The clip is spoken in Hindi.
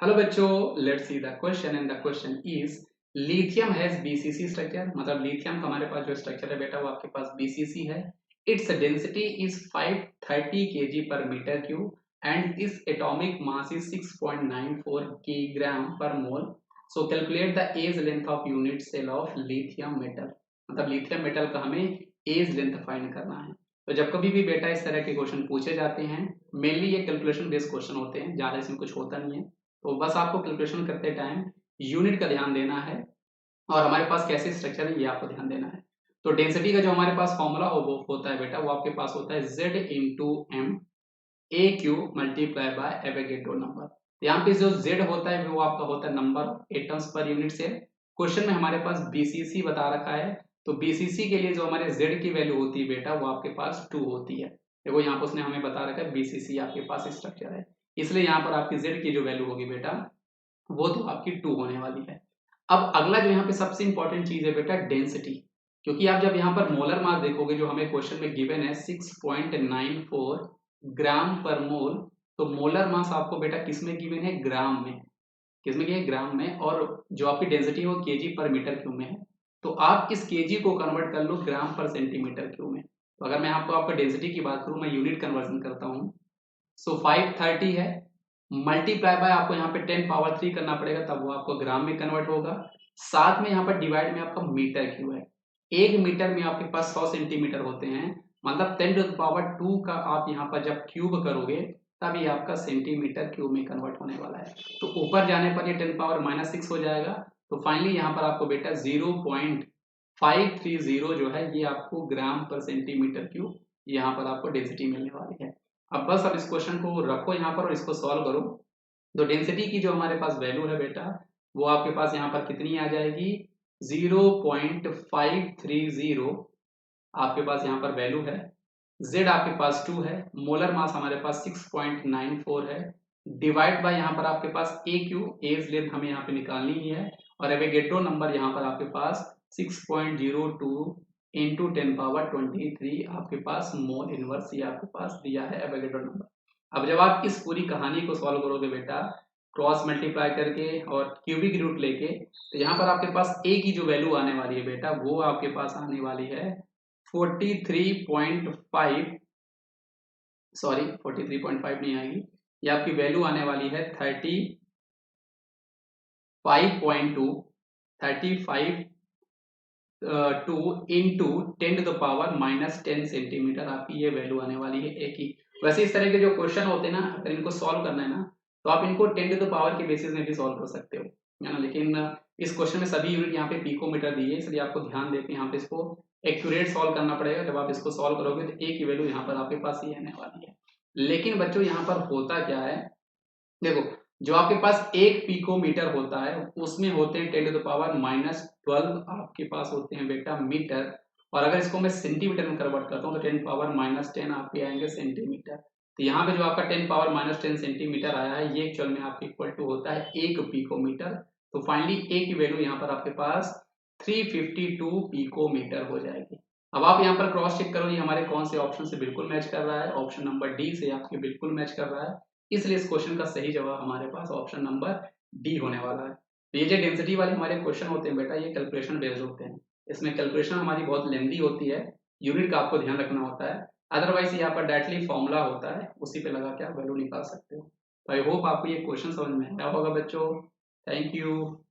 हेलो बच्चों, let's see the question and the question is lithium has BCC structure. मतलब लिथियम का हमारे पास जो स्ट्रक्चर है बेटा वो आपके पास बीसीसी है। It's density is 530 kg per meter cube and is atomic mass is 6.94 kilogram per mole. So calculate the edge length of unit cell of lithium metal. मतलब लिथियम मेटल का हमें एज लेंथ फाइंड करना है। तो जब कभी भी बेटा इस तरह के क्वेश्चन पूछे जाते हैं, मेनली ये कैलकुलेशन बेस्ड क्वेश्चन होते हैं, ज्यादा इसमें कुछ होता नहीं है। तो बस आपको कैलकुलेशन करते टाइम यूनिट का ध्यान देना है और हमारे पास कैसे स्ट्रक्चर है ये आपको ध्यान देना है। तो डेंसिटी का जो हमारे पास फॉर्मूला हो वो होता है बेटा, वो आपके पास होता है Z into M A cube multiply by Avogadro number. यहाँ पे जो Z होता है वो आपका होता है number of atoms per unit cell. Question में हमारे पास बीसीसी बता रखा है, तो बीसीसी के लिए जो हमारे Z की वैल्यू होती है बेटा वो आपके पास 2 होती है। देखो यहाँ पर उसने हमें बता रखा है बीसीसी आपके पास स्ट्रक्चर है, इसलिए यहाँ पर आपकी Z की जो वैल्यू होगी बेटा वो तो आपकी 2 होने वाली है। अब अगला जो यहाँ पे सबसे इंपॉर्टेंट चीज है बेटा डेंसिटी, क्योंकि आप जब यहाँ पर मोलर मास देखोगे जो हमें क्वेश्चन में गिवन है 6.94 ग्राम पर मोल, तो मोलर मास आपको बेटा किसमें गिवन है? ग्राम में। किसमें गिवन है? ग्राम में। और जो आपकी डेंसिटी है वो केजी पर मीटर क्यूब में है। तो आप इस केजी को कन्वर्ट कर लो ग्राम पर सेंटीमीटर क्यूब में। तो अगर मैं आपको आपका डेंसिटी की बात करूं, मैं यूनिट कन्वर्जन करता हूँ। सो 530 है, मल्टीप्लाई बाय आपको यहाँ पे 10 पावर 3 करना पड़ेगा, तब वो आपको ग्राम में कन्वर्ट होगा। साथ में यहाँ पर डिवाइड में आपका मीटर क्यूब है। 1 मीटर में आपके पास 100 सेंटीमीटर होते हैं, मतलब 10 टू द पावर 2 का आप यहाँ पर जब क्यूब करोगे तब ये आपका सेंटीमीटर क्यूब में कन्वर्ट होने वाला है। तो ऊपर जाने पर ये 10 पावर -6 हो जाएगा। तो फाइनली यहाँ पर आपको बेटा 0.530 जो है ये आपको ग्राम पर सेंटीमीटर क्यूब यहाँ पर आपको डेंसिटी मिलने वाली है। अब बस अब इस क्वेश्चन को रखो यहाँ पर और इसको सॉल्व करो। तो डेंसिटी की जो हमारे पास वैल्यू है बेटा वो आपके पास यहाँ पर कितनी आ जाएगी? 0.530 आपके पास यहाँ पर वैल्यू है। Z आपके पास 2 है, मोलर मास हमारे पास 6.94 है, डिवाइड बाय यहाँ पर आपके पास ए क्यू, एज लेंथ हमें यहाँ पे निकालनी ही है, और एवोगैड्रो नंबर यहाँ पर आपके पास 6.02 इंटू 10 पावर 23 आपके पास मोल इनवर्स ये आपके पास दिया है एवोगैड्रो नंबर। अब जब आप इस पूरी कहानी को सॉल्व करोगे बेटा क्रॉस मल्टीप्लाई करके और क्यूबिक रूट लेके, तो यहाँ पर आपके पास ए की जो वैल्यू आने वाली है बेटा वो आपके पास आने वाली है 43.5, सॉरी 43.5 नहीं आएगी, ये आपकी वैल्यू आने वाली है 35.2, 35 2 into 10 to the power -10 centimetre आपकी ये वैल्यू आने वाली है ए की। वैसे इस तरह के जो क्वेश्चन होते हैं ना, अगर इनको सॉल्व करना है ना तो आप इनको 10 टू द पावर के बेसिस में भी सॉल्व कर सकते हो, है ना। लेकिन इस क्वेश्चन में सभी यूनिट यहाँ पे पिकोमीटर दी है, इसलिए आपको ध्यान देके यहाँ पे इसको एक्यूरेट सॉल्व करना पड़ेगा। जब आप इसको सॉल्व करोगे तो ए की वैल्यू यहाँ पर आपके पास ये आने वाली है। लेकिन बच्चों यहाँ पर होता क्या है, देखो जो आपके पास 1 पिकोमीटर होता है उसमें होते हैं 10 टू द पावर -12 आपके पास होते हैं बेटा मीटर। और अगर इसको मैं सेंटीमीटर में कन्वर्ट करता हूँ तो 10 पावर -10 आपके आएंगे सेंटीमीटर। तो यहाँ पे जो आपका 10 पावर -10 सेंटीमीटर आया है ये एक्चुअल में आपके इक्वल टू होता है 1 पिकोमीटर। तो फाइनली ए की वैल्यू यहाँ पर आपके पास 352 पिकोमीटर हो जाएगी। अब आप यहाँ पर क्रॉस चेक करो ये हमारे कौन से ऑप्शन से बिल्कुल मैच कर रहा है। ऑप्शन नंबर डी से आपके बिल्कुल मैच कर रहा है, इसलिए इस क्वेश्चन का सही जवाब हमारे पास ऑप्शन नंबर डी होने वाला है। तो ये जो डेंसिटी वाले हमारे क्वेश्चन होते हैं बेटा ये कैलकुलेशन बेस्ड होते हैं, इसमें कैलकुलेशन हमारी बहुत लेंदी होती है, यूनिट का आपको ध्यान रखना होता है। अदरवाइज यहाँ पर डायरेक्टली फॉर्मूला होता है, उसी पे लगा के आप वैल्यू निकाल सकते हो। तो आई होप आपको ये क्वेश्चन समझ में आया होगा बच्चों। Thank you.